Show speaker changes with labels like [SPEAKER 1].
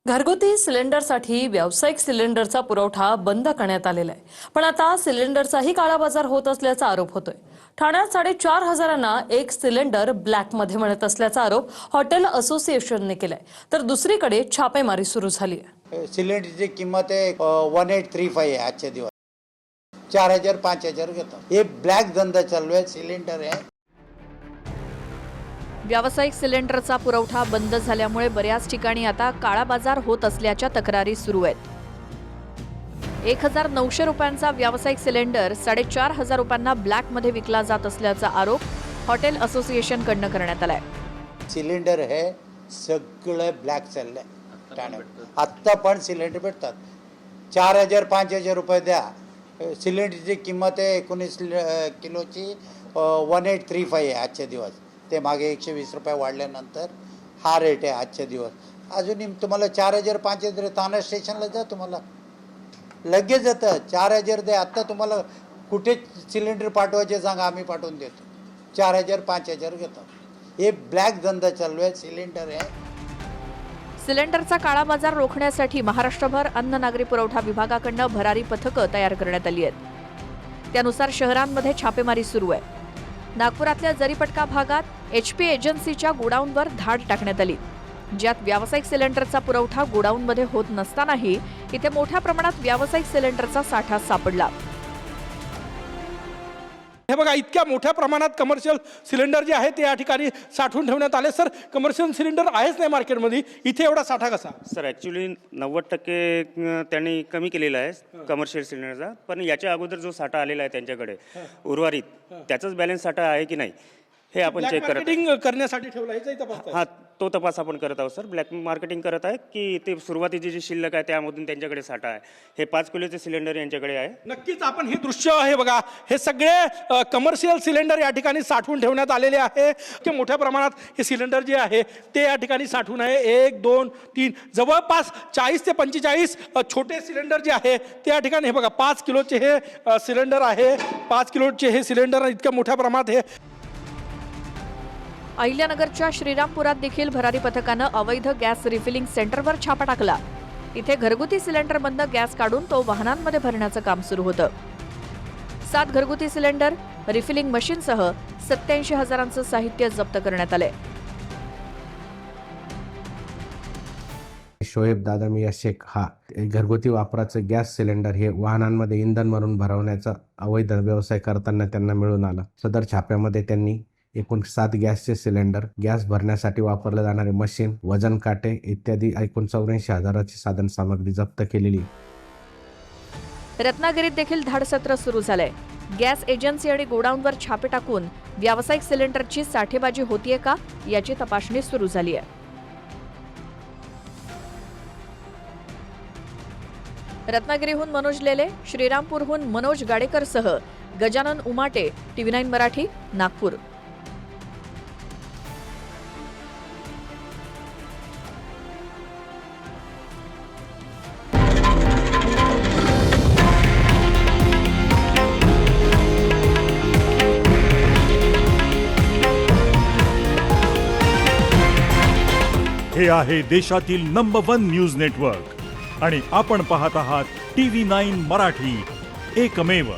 [SPEAKER 1] घरगुती सिलेंडरसाठी व्यावसायिक सिलेंडरचा पुरवठा बंद करण्यात आलेला आहे। पण आता सिलेंडरचाही काळाबाजार होत असल्याचा आरोप होतोय। ठाण्यात 4,500 एक सिलेंडर ब्लॅकमध्ये मिळत असल्याचा आरोप हॉटेल असोसिएशनने केलाय। तर दुसरीकडे छापेमारी सुरू झाली आहे।
[SPEAKER 2] सिलेंडरची किंमत आहे 1835 आहे आजच्या दिवस 4,000 5,000 घेतात। हे ब्लॅक धंदा चालू आहे। सिलेंडर आहे
[SPEAKER 3] व्यावसायिक सिलेंडरचा पुरवठा बंद झाल्यामुळे बऱ्याच ठिकाणी आता काळा बाजार होत असल्याच्या तक्रारी सुरू आहेत। 1,900 रुपयांचा व्यावसायिक सिलेंडर 4,500 रुपयांना ब्लॅकमध्ये विकला जात असल्याचा आरोप हॉटेल असोसिएशनकडून करण्यात आलाय।
[SPEAKER 2] सिलेंडर हे सगळं ब्लॅक चाललंय ठाण्यात। आत्ता पण सिलेंडर भेटतात 4,000 5,000 रुपये द्या। सिलेंडरची किंमत आहे 19 किलोची 1835 आहे आजच्या दिवस। ते मागे 120 रुपये वाढल्यानंतर हा रेट आहे आजच्या दिवस। अजूनही तुम्हाला 4,000 5,000 ताना स्टेशनला जा, तुम्हाला लगेच जातं 4,000 दे। आत्ता तुम्हाला कुठे सिलेंडर पाठवायचे सांगा, आम्ही पाठवून देतो। 4,000 5,000 घेतात। हे ब्लॅक धंदा चालू आहे। सिलेंडर आहे।
[SPEAKER 3] सिलेंडरचा काळा बाजार रोखण्यासाठी महाराष्ट्रभर अन्न नागरी पुरवठा विभागाकडून भरारी पथकं तयार करण्यात आली आहेत। त्यानुसार शहरांमध्ये छापेमारी सुरू आहे। नागपुरातल्या जरीपटका भागात HP एजन्सीच्या गोडाऊनवर धाड टाकण्यात आली, ज्यात व्यावसायिक सिलेंडरचा पुरवठा गोडाऊनमध्ये होत नसतानाही इथे मोठ्या प्रमाणात व्यावसायिक सिलेंडरचा साठा सापडला।
[SPEAKER 4] हे बघा, इतक्या मोठ्या प्रमाणात कमर्शियल सिलेंडर जे आहे ते या ठिकाणी साठवून ठेवण्यात आले। सर, कमर्शियल सिलेंडर आहेच नाही मार्केटमध्ये, इथे एवढा साठा कसा?
[SPEAKER 5] सर ॲक्च्युली 90% त्यांनी कमी केलेला आहे कमर्शियल सिलेंडरचा, पण याच्या अगोदर जो साठा आलेला आहे त्यांच्याकडे उर्वरित त्याचाच बॅलन्स साठा आहे की नाही हे आपण चेक करत
[SPEAKER 4] मार्केटिंग करण्यासाठी ठेवला आहे।
[SPEAKER 5] हा, तो तपास आपण करत आहोत सर। ब्लॅक मार्केटिंग करत आहे की ते सुरुवातीची जी शिल्लक आहे त्यामधून त्यांच्याकडे साठा आहे। हे 5 किलोचे सिलेंडर यांच्याकडे आहे।
[SPEAKER 4] नक्कीच आपण हे दृश्य आहे बघा, हे सगळे कमर्शियल सिलेंडर या ठिकाणी साठवून ठेवण्यात आलेले आहे। की मोठ्या प्रमाणात हे सिलेंडर जे आहे ते या ठिकाणी साठवून आहे। 1 2 3 जवळपास 40 ते 45 छोटे सिलेंडर जे आहे ते या ठिकाणी हे बघा 5 किलोचे हे सिलेंडर आहे। 5 किलोचे हे सिलेंडर इतक्या मोठ्या प्रमाणात हे।
[SPEAKER 3] अहिल्यानगरच्या श्रीरामपुरात देखील भरारी पथकानं अवैध गॅस रिफिलिंग सेंटरवर छापा टाकला। इथे घरगुती सिलेंडरमधनं गॅस काढून तो वाहनांमध्ये भरण्याचं काम सुरू होतं। 7 घरगुती सिलेंडर, रिफिलिंग मशीनसह 87,000चं साहित्य जप्त करण्यात आलंय।
[SPEAKER 6] शोएब दादा मिया शेख हा घरगुती वापराचं गॅस सिलेंडर हे वाहनांमध्ये इंधन भरून भरवण्याचा अवैध व्यवसाय करताना त्यांना मिळून आला। सदर छाप्यामध्ये त्यांनी एकूण 7 गॅसचे सिलेंडर, गॅस भरण्यासाठी वापरले जाणारे मशीन, वजन काटे इत्यादी एकूण 84,000ची साधन सामग्री जप्त केलेली।
[SPEAKER 3] रत्नागिरीत देखील धाडसत्र सुरू झालंय। गॅस एजन्सी आणि गोडाऊनवर छापे टाकून व्यावसायिक सिलेंडरची साठेबाजी होतीये का याची तपासणी सुरू झाली आहे। रत्नागिरीहून मनोज लेले, श्रीरामपूरहून मनोज गाडेकरसह गजानन उमाटे, TV9 मराठी, नागपूर।
[SPEAKER 7] हे आहे देशातील नंबर 1 न्यूज नेटवर्क आणि आपण पाहत आहात TV9 मराठी, एकमेव।